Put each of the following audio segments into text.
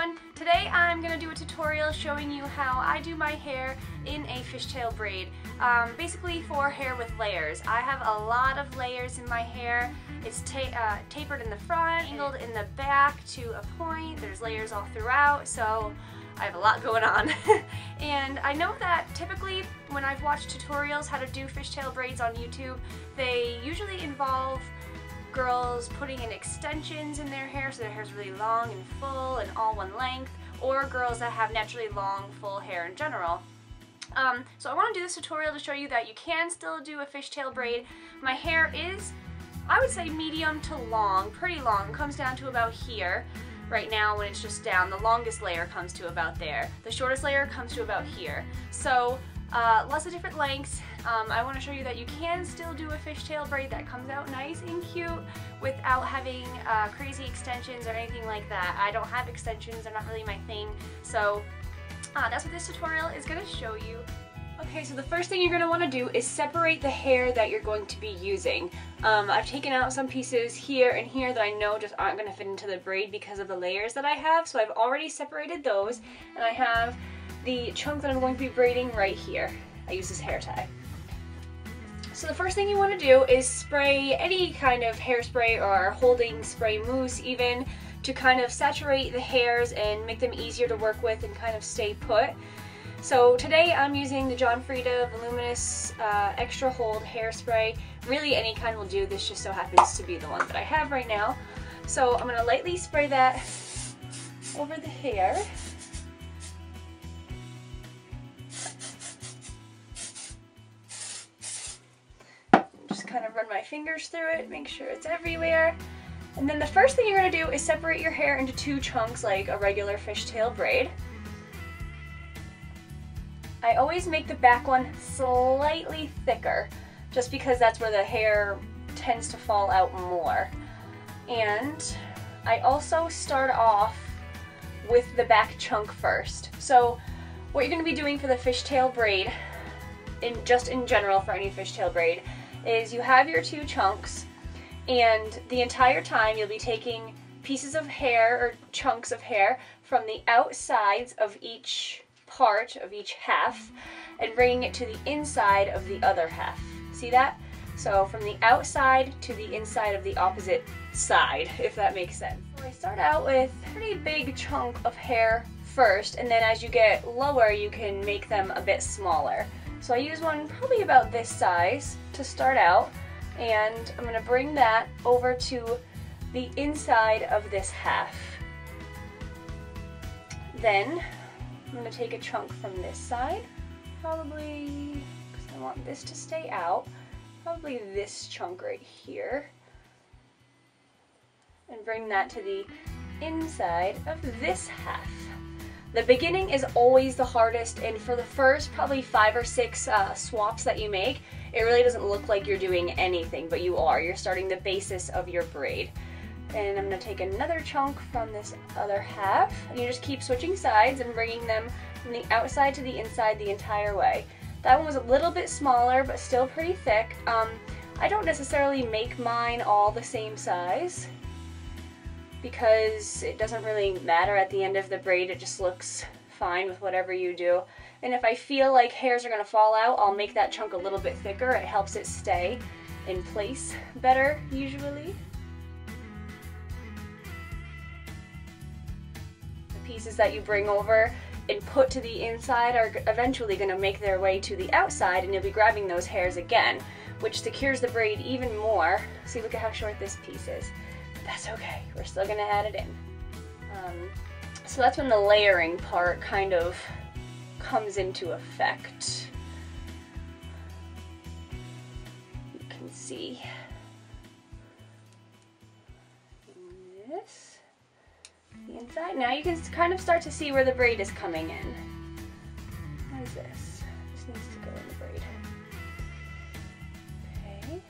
everyone! Today I'm going to do a tutorial showing you how I do my hair in a fishtail braid. Basically for hair with layers. I have a lot of layers in my hair. It's tapered in the front, angled in the back to a point. There's layers all throughout, so I have a lot going on. And I know that typically when I've watched tutorials how to do fishtail braids on YouTube, they usually involve girls putting in extensions in their hair so their hair's really long and full and all one length, or girls that have naturally long full hair in general. So I want to do this tutorial to show you that you can still do a fishtail braid. My hair is, I would say, medium to long, pretty long. It comes down to about here. Right now when it's just down, the longest layer comes to about there. The shortest layer comes to about here. So lots of different lengths. I want to show you that you can still do a fishtail braid that comes out nice and cute without having crazy extensions or anything like that. I don't have extensions, they're not really my thing. So that's what this tutorial is going to show you. Okay, so the first thing you're going to want to do is separate the hair that you're going to be using. I've taken out some pieces here and here that I know just aren't going to fit into the braid because of the layers that I have, so I've already separated those, and I have the chunk that I'm going to be braiding right here. I use this hair tie. So the first thing you want to do is spray any kind of hairspray or holding spray mousse even to kind of saturate the hairs and make them easier to work with and kind of stay put. So today I'm using the John Frieda Voluminous Extra Hold Hairspray. Really any kind will do, this just so happens to be the one that I have right now. So I'm going to lightly spray that over the hair. Just kind of run my fingers through it, make sure it's everywhere. And then the first thing you're going to do is separate your hair into two chunks like a regular fishtail braid. I always make the back one slightly thicker, just because that's where the hair tends to fall out more. And I also start off with the back chunk first. So what you're going to be doing for the fishtail braid, just in general for any fishtail braid, is you have your two chunks, and the entire time you'll be taking pieces of hair or chunks of hair from the outsides of each part of each half and bringing it to the inside of the other half. See that? So from the outside to the inside of the opposite side, if that makes sense. So I start out with a pretty big chunk of hair first, and then as you get lower you can make them a bit smaller. So I use one probably about this size to start out, and I'm going to bring that over to the inside of this half. Then I'm going to take a chunk from this side, probably, because I want this to stay out, probably this chunk right here, and bring that to the inside of this half. The beginning is always the hardest, and for the first probably 5 or 6 swaps that you make, it really doesn't look like you're doing anything, but you are. You're starting the basis of your braid. And I'm going to take another chunk from this other half, and you just keep switching sides and bringing them from the outside to the inside the entire way. That one was a little bit smaller, but still pretty thick. I don't necessarily make mine all the same size, because it doesn't really matter at the end of the braid, it just looks fine with whatever you do. And if I feel like hairs are going to fall out, I'll make that chunk a little bit thicker. It helps it stay in place better, usually. Pieces that you bring over and put to the inside are eventually going to make their way to the outside, and you'll be grabbing those hairs again, which secures the braid even more. See, look at how short this piece is. But that's okay, we're still going to add it in. So that's when the layering part kind of comes into effect. You can see this. The inside. Now you can kind of start to see where the braid is coming in. What is this? This needs to go in the braid. Okay.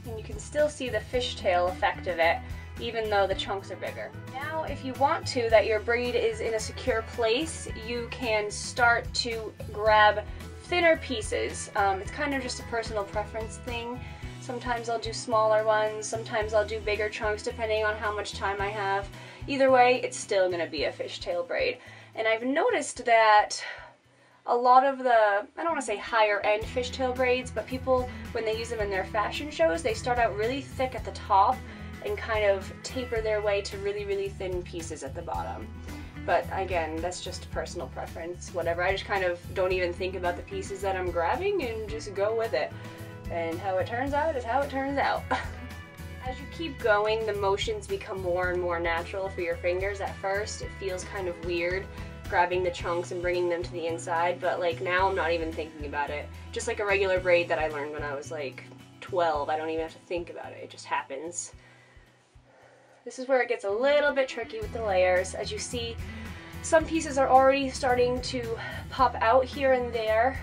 And you can still see the fishtail effect of it, even though the chunks are bigger. Now, if you want to, that your braid is in a secure place, you can start to grab thinner pieces. It's kind of just a personal preference thing. Sometimes I'll do smaller ones, sometimes I'll do bigger chunks depending on how much time I have. Either way, it's still going to be a fishtail braid. And I've noticed that a lot of the, I don't want to say higher end fishtail braids, but people, when they use them in their fashion shows, they start out really thick at the top and kind of taper their way to really, really thin pieces at the bottom. But again, that's just personal preference, whatever. I just kind of don't even think about the pieces that I'm grabbing and just go with it. And how it turns out is how it turns out. As you keep going, the motions become more and more natural for your fingers. At first, it feels kind of weird grabbing the chunks and bringing them to the inside, but like now I'm not even thinking about it. Just like a regular braid that I learned when I was like 12, I don't even have to think about it, it just happens. This is where it gets a little bit tricky with the layers. As you see, some pieces are already starting to pop out here and there.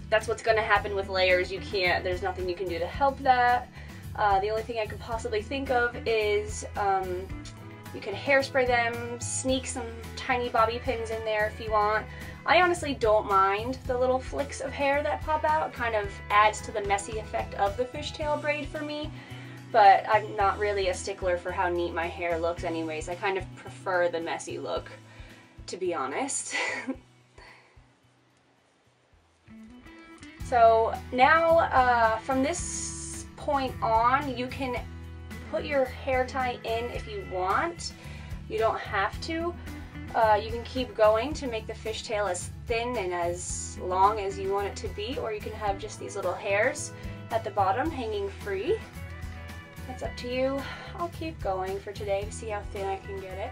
That's what's going to happen with layers. There's nothing you can do to help that. The only thing I could possibly think of is you can hairspray them, sneak some tiny bobby pins in there if you want. I honestly don't mind the little flicks of hair that pop out. It kind of adds to the messy effect of the fishtail braid for me. But I'm not really a stickler for how neat my hair looks anyways. I kind of prefer the messy look, to be honest. So now, from this point on, you can put your hair tie in if you want. You don't have to. You can keep going to make the fishtail as thin and as long as you want it to be, or you can have just these little hairs at the bottom hanging free. That's up to you. I'll keep going for today to see how thin I can get it.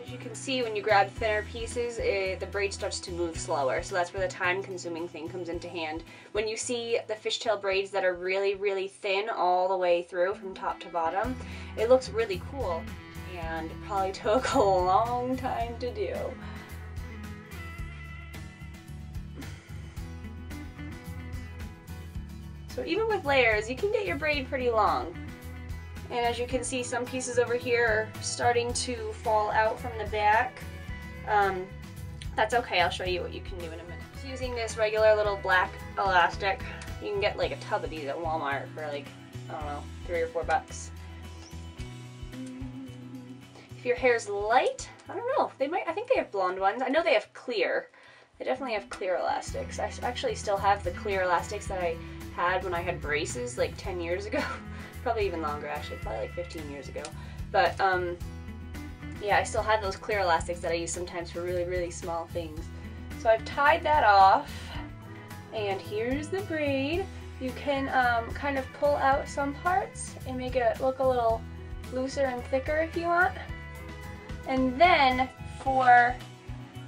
As you can see, when you grab thinner pieces, the braid starts to move slower, so that's where the time-consuming thing comes into hand. When you see the fishtail braids that are really, really thin all the way through from top to bottom, it looks really cool, and it probably took a long time to do. So even with layers, you can get your braid pretty long. And as you can see, some pieces over here are starting to fall out from the back. That's okay, I'll show you what you can do in a minute. Just using this regular little black elastic, you can get like a tub of these at Walmart for like, I don't know, $3 or $4. If your hair's light, I don't know, I think they have blonde ones. I know they have clear. They definitely have clear elastics. I actually still have the clear elastics that I had when I had braces like 10 years ago. Probably even longer actually, probably like 15 years ago. But yeah, I still have those clear elastics that I use sometimes for really, really small things. So I've tied that off, and here's the braid. You can kind of pull out some parts and make it look a little looser and thicker if you want. And then for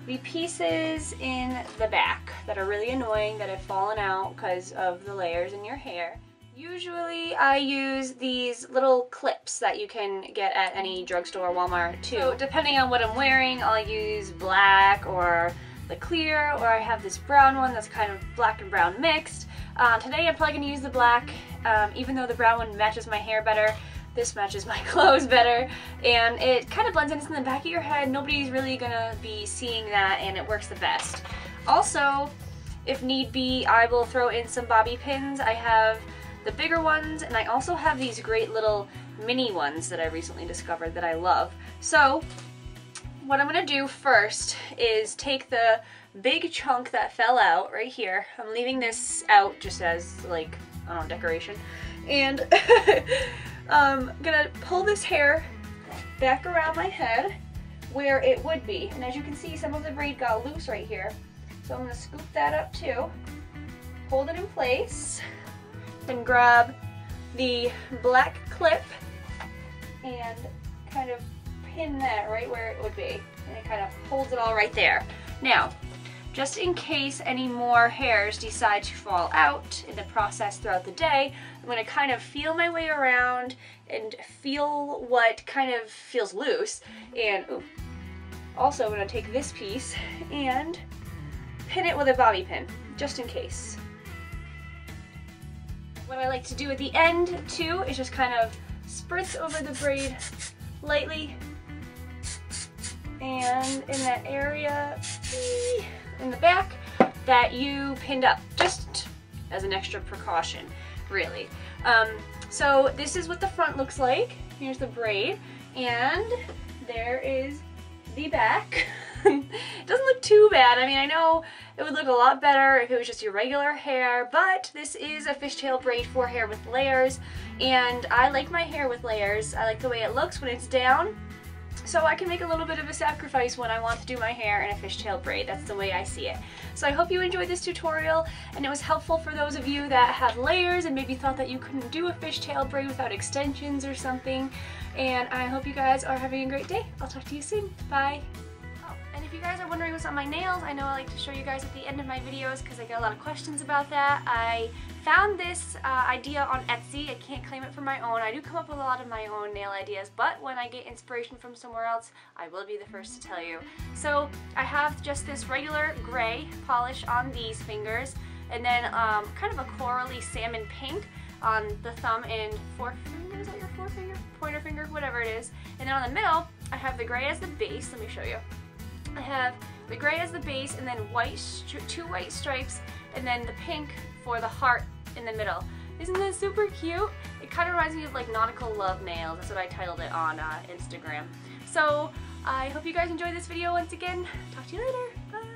the pieces in the back that are really annoying, that have fallen out because of the layers in your hair, usually I use these little clips that you can get at any drugstore or Walmart too. So depending on what I'm wearing, I'll use black or the clear, or I have this brown one that's kind of black and brown mixed. Today I'm probably going to use the black, even though the brown one matches my hair better. This matches my clothes better, and it kind of blends in. It's in the back of your head. Nobody's really gonna be seeing that, and it works the best. Also, if need be, I will throw in some bobby pins. I have the bigger ones, and I also have these great little mini ones that I recently discovered that I love. So, what I'm gonna do first is take the big chunk that fell out right here. I'm leaving this out just as, like, I don't know, decoration. And I'm gonna pull this hair back around my head where it would be. And as you can see, some of the braid got loose right here. So I'm gonna scoop that up too, hold it in place, then grab the black clip and kind of pin that right where it would be. And it kind of holds it all right there. Now, just in case any more hairs decide to fall out in the process throughout the day, I'm going to kind of feel my way around and feel what kind of feels loose. And ooh, also I'm going to take this piece and pin it with a bobby pin, just in case. What I like to do at the end too is just kind of spritz over the braid lightly, and in that area in the back, that you pinned up, just as an extra precaution, really. So this is what the front looks like. Here's the braid, and there is the back. It doesn't look too bad. I mean, I know it would look a lot better if it was just your regular hair, but this is a fishtail braid for hair with layers, and I like my hair with layers. I like the way it looks when it's down, so I can make a little bit of a sacrifice when I want to do my hair in a fishtail braid. That's the way I see it. So I hope you enjoyed this tutorial and it was helpful for those of you that have layers and maybe thought that you couldn't do a fishtail braid without extensions or something. And I hope you guys are having a great day. I'll talk to you soon. Bye. And if you guys are wondering what's on my nails, I know I like to show you guys at the end of my videos because I get a lot of questions about that. I found this idea on Etsy. I can't claim it for my own. I do come up with a lot of my own nail ideas, but when I get inspiration from somewhere else, I will be the first to tell you. So I have just this regular gray polish on these fingers, and then kind of a corally salmon pink on the thumb and forefinger. Is that your forefinger? Pointer finger, whatever it is. And then on the middle, I have the gray as the base. Let me show you. I have the gray as the base, and then two white stripes, and then the pink for the heart in the middle. Isn't this super cute? It kind of reminds me of like nautical love nails. That's what I titled it on Instagram. So I hope you guys enjoyed this video once again. Talk to you later. Bye.